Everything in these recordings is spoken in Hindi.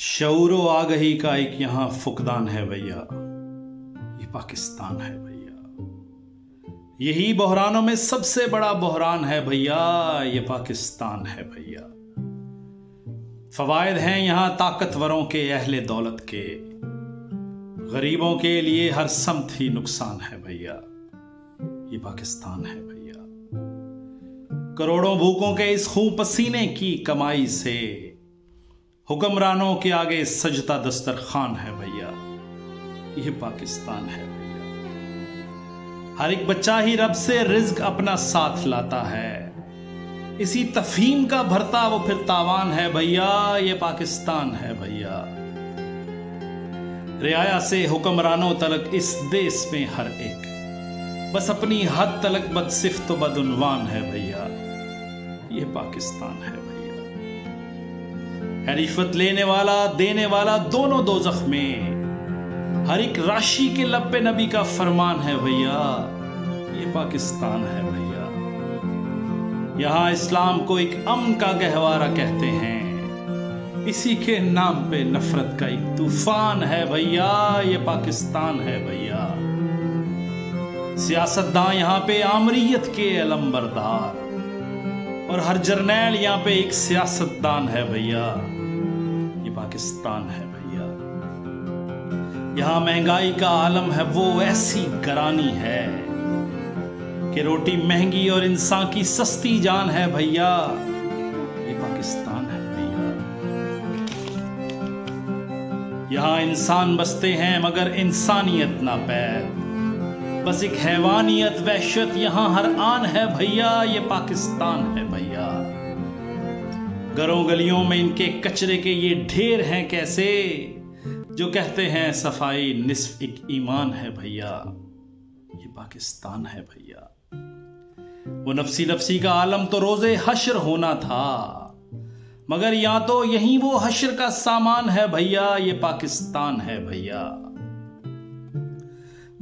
शऊरो आगही का एक यहां फुकदान है भैया, ये पाकिस्तान है भैया। यही बहरानों में सबसे बड़ा बहरान है भैया, ये पाकिस्तान है भैया। फवायद हैं यहां ताकतवरों के, अहले दौलत के, गरीबों के लिए हर समत ही नुकसान है भैया, ये पाकिस्तान है भैया। करोड़ों भूखों के इस खून पसीने की कमाई से हुक्मरानों के आगे सजदा दस्तरखान है भैया, ये पाकिस्तान है भैया। हर एक बच्चा ही रब से रिज्क अपना साथ लाता है, इसी तफहीम का भरता वो फिर तावान है भैया, ये पाकिस्तान है भैया। रियाया से हुक्मरानों तलक इस देश में हर एक बस अपनी हद तलक बदसिफ्त बदउनवान है भैया, ये पाकिस्तान है भैया। है रिश्वत लेने वाला देने वाला दोनों दोज़ख में, हर एक राशि के लब पे नबी का फरमान है भैया, ये पाकिस्तान है भैया। यहां इस्लाम को एक अमन का गहवारा कहते हैं, इसी के नाम पे नफरत का एक तूफान है भैया, ये पाकिस्तान है भैया। सियासतदान यहां पे आमरीयत के अलंबरदार, और हर जर्नैल यहां पे एक सियासतदान है भैया, ये पाकिस्तान है भैया। यहां महंगाई का आलम है वो ऐसी गरानी है कि रोटी महंगी और इंसान की सस्ती जान है भैया, ये पाकिस्तान है भैया। यहां इंसान बसते हैं मगर इंसानियत ना पैद, बस एक हैवानियत वहशत यहां हर आन है भैया, ये पाकिस्तान है भैया। घरों गलियों में इनके कचरे के ये ढेर हैं कैसे, जो कहते हैं सफाई निस्फ एक ईमान है भैया, ये पाकिस्तान है भैया। वो नफसी नफसी का आलम तो रोजे हश्र होना था, मगर या तो यही वो हश्र का सामान है भैया, ये पाकिस्तान है भैया।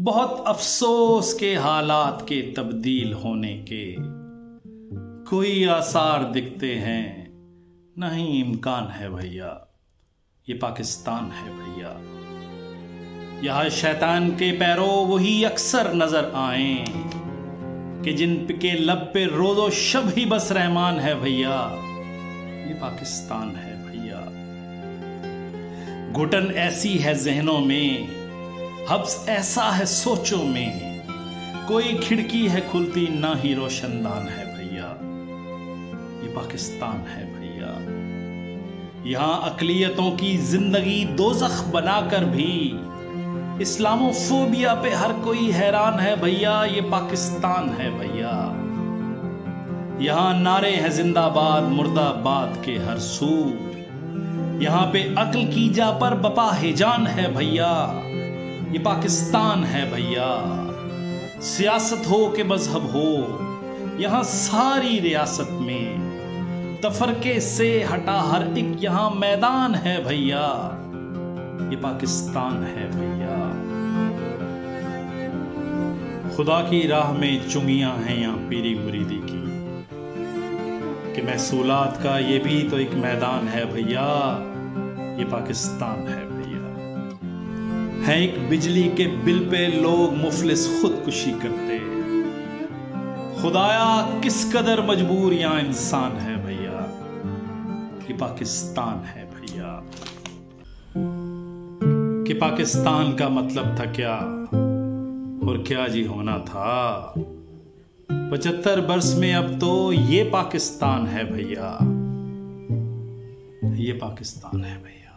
बहुत अफसोस के हालात के तब्दील होने के कोई आसार दिखते हैं, नहीं इम्कान है भैया, ये पाकिस्तान है भैया। यहां शैतान के पैरों वही अक्सर नजर आए कि जिन के लब पे रोजो शब ही बस रहमान है भैया, ये पाकिस्तान है भैया। घुटन ऐसी है जहनों में, हब्स ऐसा है सोचों में, कोई खिड़की है खुलती ना ही रोशनदान है भैया, ये पाकिस्तान है भैया। यहां अकलियतों की जिंदगी दोज़ख बनाकर भी इस्लामोफोबिया पे हर कोई हैरान है भैया, ये पाकिस्तान है भैया। यहां नारे हैं जिंदाबाद मुर्दाबाद के हर सू, यहां पे अक्ल की जा पर बपा हिजान है भैया, ये पाकिस्तान है भैया। सियासत हो के मजहब हो, यहां सारी रियासत में तफरके से हटा हर एक यहां मैदान है भैया, ये पाकिस्तान है भैया। खुदा की राह में चुंगियां हैं यहां पीरी मुरीदी की, कि महसूलात का ये भी तो एक मैदान है भैया, ये पाकिस्तान है भैया। है एक बिजली के बिल पे लोग मुफलिस खुदकुशी करते, खुदाया किस कदर मजबूर यहां इंसान है भैया, कि पाकिस्तान है भैया। कि पाकिस्तान का मतलब था क्या और क्या जी होना था, 75 वर्ष में अब तो ये पाकिस्तान है भैया, ये पाकिस्तान है भैया।